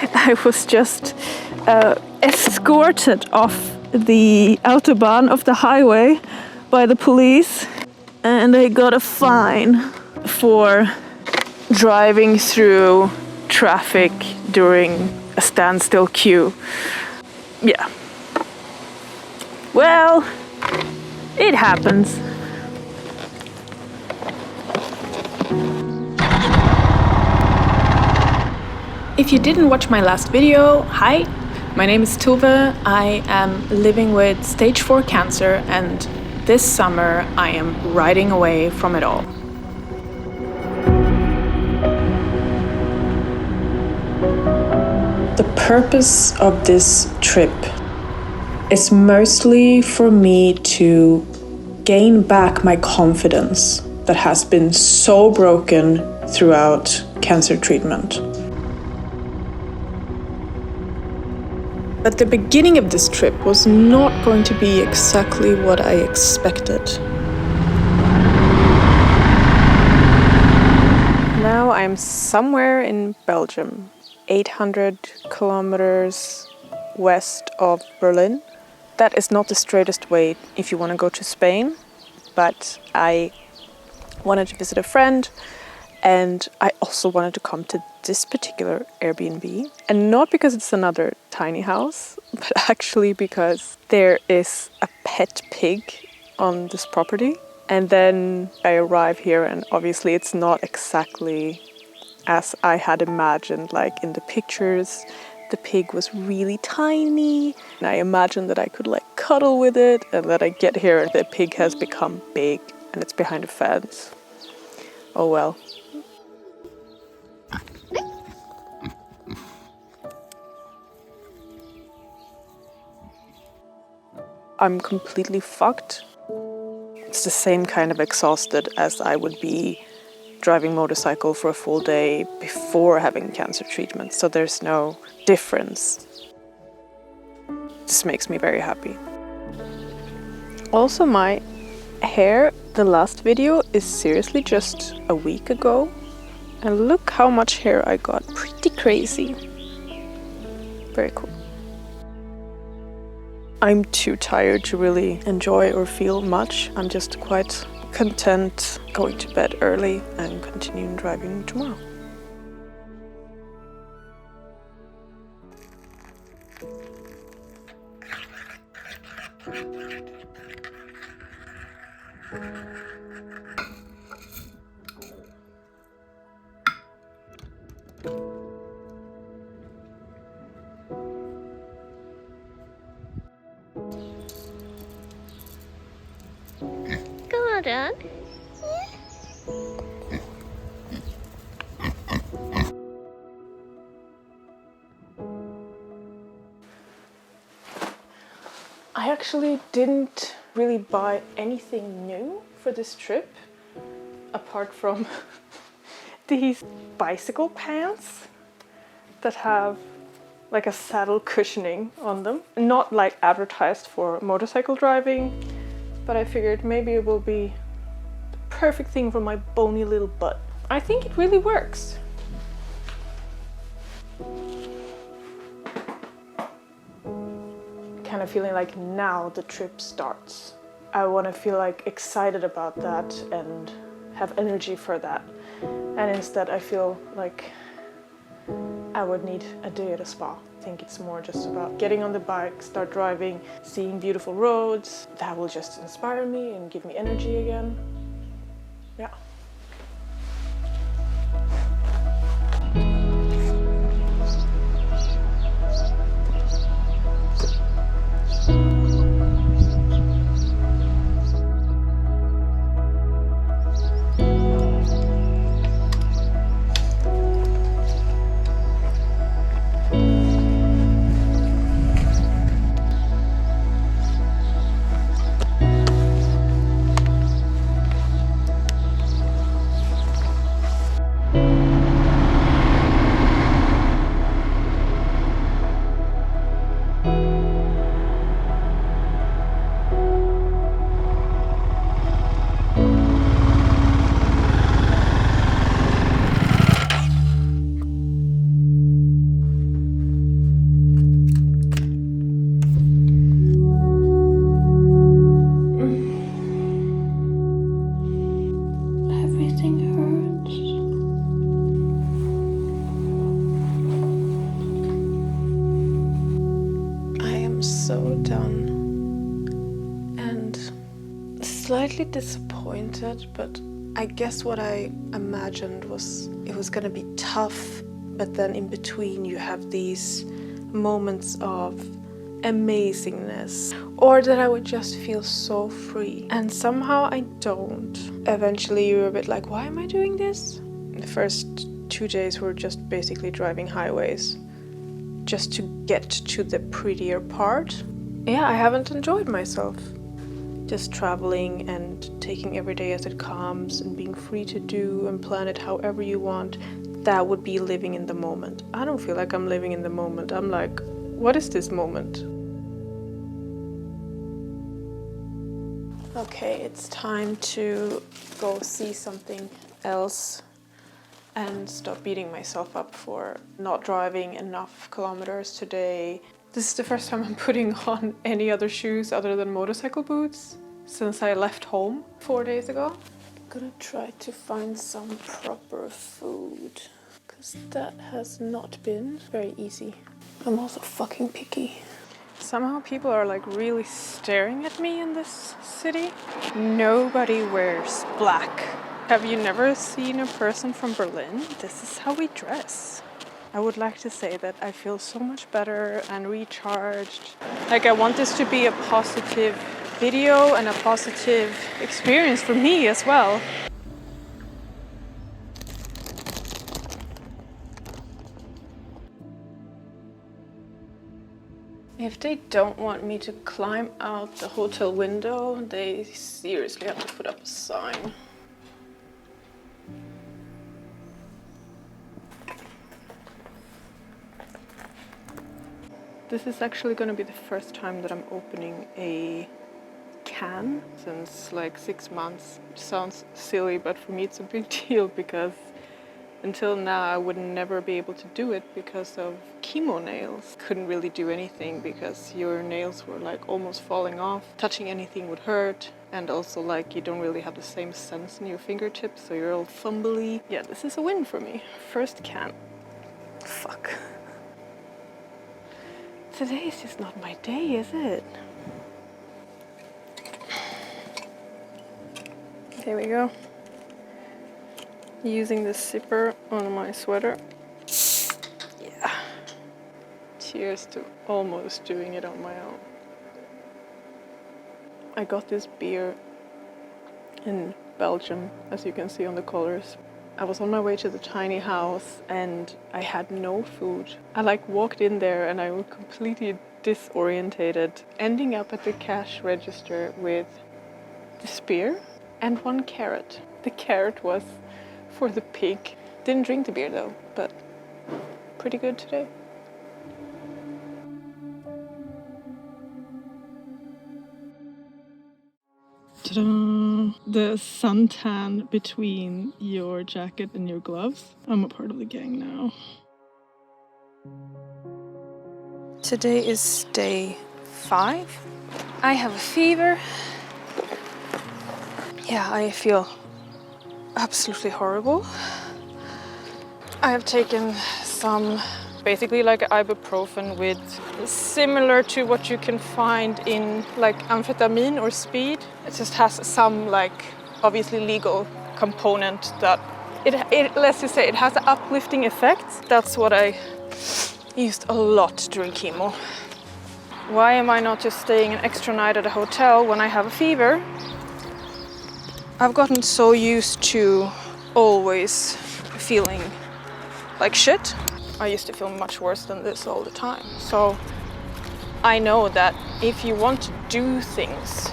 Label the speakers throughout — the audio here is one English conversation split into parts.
Speaker 1: I was just escorted off the Autobahn, of the highway, by the police, and I got a fine for driving through traffic during a standstill queue. Yeah. Well, it happens. If you didn't watch my last video, hi, my name is Tove. I am living with stage 4 cancer, and this summer I am riding away from it all.
Speaker 2: The purpose of this trip is mostly for me to gain back my confidence that has been so broken throughout cancer treatment. But the beginning of this trip was not going to be exactly what I expected. Now I'm somewhere in Belgium, 800 kilometers west of Berlin. That is not the straightest way if you want to go to Spain, but I wanted to visit a friend, and I also wanted to come to this particular Airbnb. And not because it's another tiny house, but actually because there is a pet pig on this property. And then I arrive here, and obviously it's not exactly as I had imagined. Like in the pictures, the pig was really tiny, and I imagined that I could like cuddle with it, and that I get here and the pig has become big and it's behind a fence. Oh well. I'm completely fucked. It's the same kind of exhausted as I would be driving motorcycle for a full day before having cancer treatment, so there's no difference. This makes me very happy. Also, my hair, the last video is seriously just a week ago, and look how much hair I got. Pretty crazy. Very cool. I'm too tired to really enjoy or feel much. I'm just quite content going to bed early and continuing driving tomorrow.
Speaker 3: Dad.
Speaker 1: I actually didn't really buy anything new for this trip, apart from these bicycle pants that have like a saddle cushioning on them. Not like advertised for motorcycle driving, but I figured maybe it will be the perfect thing for my bony little butt. I think it really works. Kind of feeling like now the trip starts. I want to feel like excited about that and have energy for that. And instead I feel like I would need a day at a spa. I think it's more just about getting on the bike, start driving, seeing beautiful roads. That will just inspire me and give me energy again. Yeah.
Speaker 2: so done. And slightly disappointed, but I guess what I imagined was it was gonna be tough, but then in between you have these moments of amazingness, or that I would just feel so free. And somehow I don't. Eventually you're a bit like, why am I doing this? The first 2 days were just basically driving highways just to get to the prettier part. Yeah, I haven't enjoyed myself. Just traveling and taking every day as it comes and being free to do and plan it however you want. That would be living in the moment. I don't feel like I'm living in the moment. I'm like, what is this moment? Okay, it's time to go see something else and stop beating myself up for not driving enough kilometers today. This is the first time I'm putting on any other shoes other than motorcycle boots since I left home 4 days ago. I'm gonna try to find some proper food, because that has not been very easy. I'm also fucking picky. Somehow people are like really staring at me in this city. Nobody wears black. Have you never seen a person from Berlin? This is how we dress. I would like to say that I feel so much better and recharged. Like, I want this to be a positive video and a positive experience for me as well. If they don't want me to climb out the hotel window, they seriously have to put up a sign. This is actually going to be the first time that I'm opening a can since like 6 months. It sounds silly, but for me it's a big deal because until now I would never be able to do it because of chemo nails. Couldn't really do anything because your nails were like almost falling off. Touching anything would hurt, and also like you don't really have the same sense in your fingertips, so you're all fumbly. Yeah, this is a win for me. First can. Fuck. Today is just not my day, is it? There we go. Using the zipper on my sweater. Yeah. Cheers to almost doing it on my own. I got this beer in Belgium, as you can see on the colors. I was on my way to the tiny house and I had no food. I like walked in there and I was completely disorientated, ending up at the cash register with this beer and 1 carrot. The carrot was for the pig. Didn't drink the beer though, but pretty good today. Ta-da! The suntan between your jacket and your gloves. I'm a part of the gang now. Today is day 5. I have a fever. Yeah, I feel absolutely horrible. I have taken some, basically like ibuprofen with similar to what you can find in like amphetamine or speed. It just has some like obviously legal component that it let's just say it has an uplifting effect. That's what I used a lot during chemo. Why am I not just staying an extra night at a hotel when I have a fever? I've gotten so used to always feeling like shit. I used to feel much worse than this all the time. So I know that if you want to do things,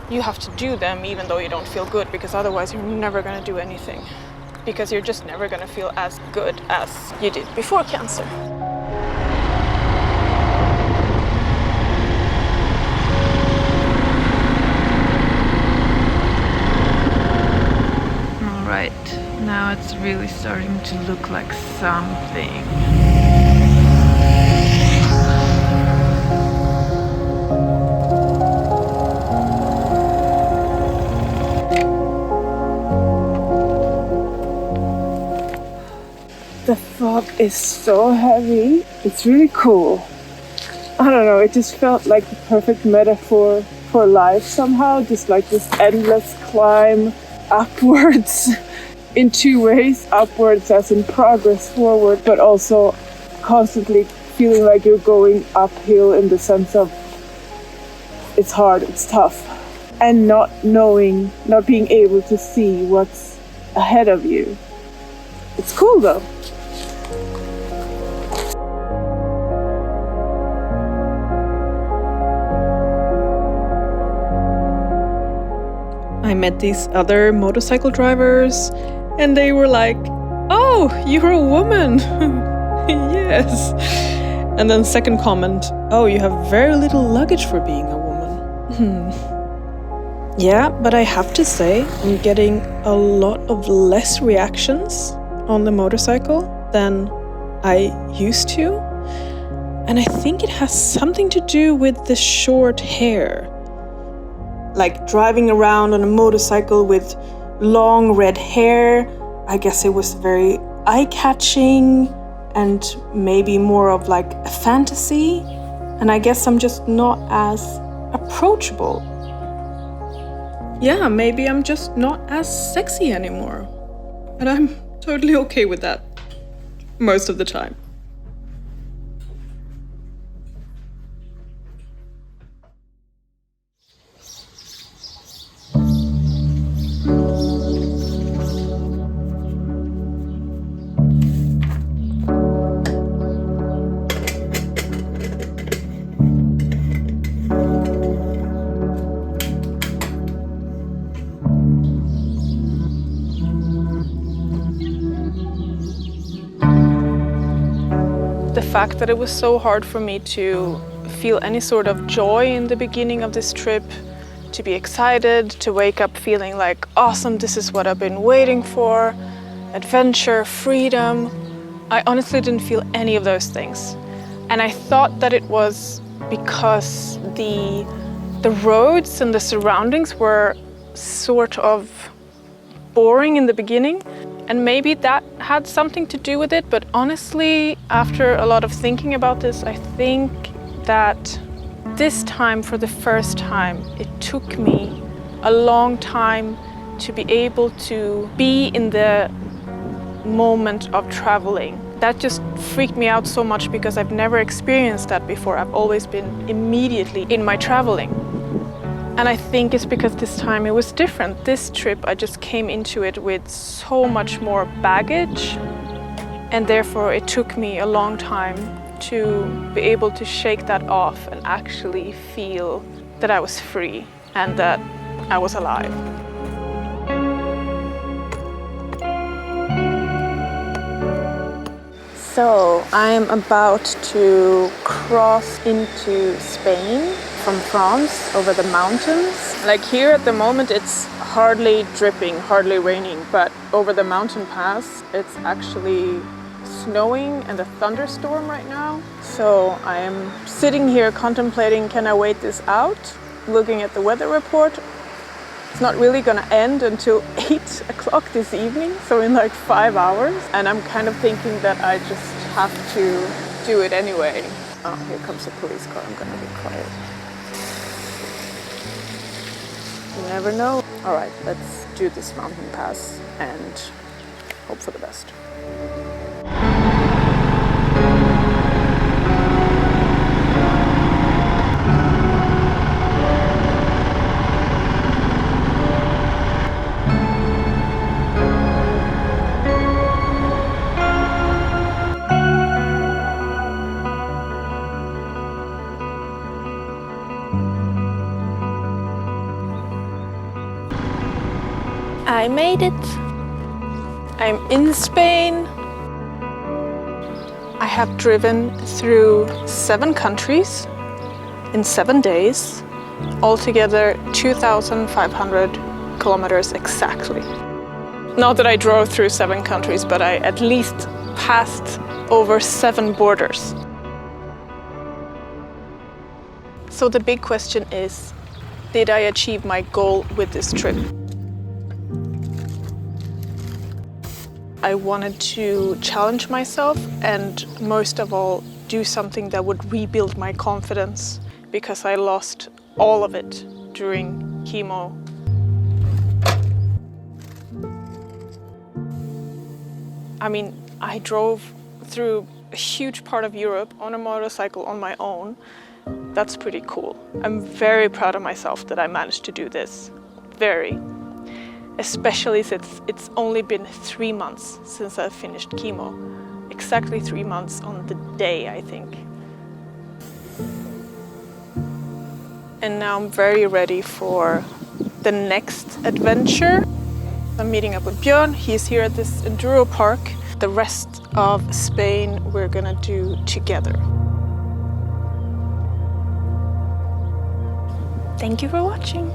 Speaker 2: you have to do them even though you don't feel good, because otherwise you're never going to do anything. Because you're just never going to feel as good as you did before cancer. Alright, now it's really starting to look like something. The fog is so heavy, it's really cool. I don't know, it just felt like the perfect metaphor for life somehow, just like this endless climb upwards in two ways, upwards as in progress forward, but also constantly feeling like you're going uphill in the sense of it's hard, it's tough, and not knowing, not being able to see what's ahead of you. It's cool though. I met these other motorcycle drivers and they were like, "Oh, you're a woman." Yes. And then second comment, "Oh, you have very little luggage for being a woman." Yeah, but I have to say, I'm getting a lot of less reactions on the motorcycle than I used to. And I think it has something to do with the short hair. Like driving around on a motorcycle with long red hair, I guess it was very eye-catching and maybe more of like a fantasy. And I guess I'm just not as approachable. Yeah, maybe I'm just not as sexy anymore. And I'm totally okay with that. Most of the time. The fact that it was so hard for me to feel any sort of joy in the beginning of this trip, to be excited, to wake up feeling like, awesome, this is what I've been waiting for, adventure, freedom. I honestly didn't feel any of those things. And I thought that it was because the roads and the surroundings were sort of boring in the beginning. And maybe that had something to do with it, but honestly, after a lot of thinking about this, I think that this time, for the first time, it took me a long time to be able to be in the moment of traveling. That just freaked me out so much because I've never experienced that before. I've always been immediately in my traveling. And I think it's because this time it was different. This trip, I just came into it with so much more baggage, and therefore it took me a long time to be able to shake that off and actually feel that I was free and that I was alive. So I'm about to cross into Spain from France over the mountains. Like here at the moment it's hardly dripping, hardly raining, but over the mountain pass it's actually snowing and a thunderstorm right now. So I am sitting here contemplating, can I wait this out? Looking at the weather report. It's not really gonna end until 8 o'clock this evening, so in like 5 hours. And I'm kind of thinking that I just have to do it anyway. Oh, here comes a police car, I'm gonna be quiet. You never know. All right, let's do this mountain pass and hope for the best. I made it. I'm in Spain. I have driven through 7 countries in 7 days, altogether 2,500 kilometers exactly. Not that I drove through 7 countries, but I at least passed over 7 borders. So the big question is, did I achieve my goal with this trip? I wanted to challenge myself and most of all do something that would rebuild my confidence, because I lost all of it during chemo. I mean, I drove through a huge part of Europe on a motorcycle on my own. That's pretty cool. I'm very proud of myself that I managed to do this. Very. Especially since it's only been 3 months since I finished chemo. Exactly 3 months on the day, I think. And now I'm very ready for the next adventure. I'm meeting up with Björn. He's here at this enduro park. The rest of Spain we're gonna do together. Thank you for watching.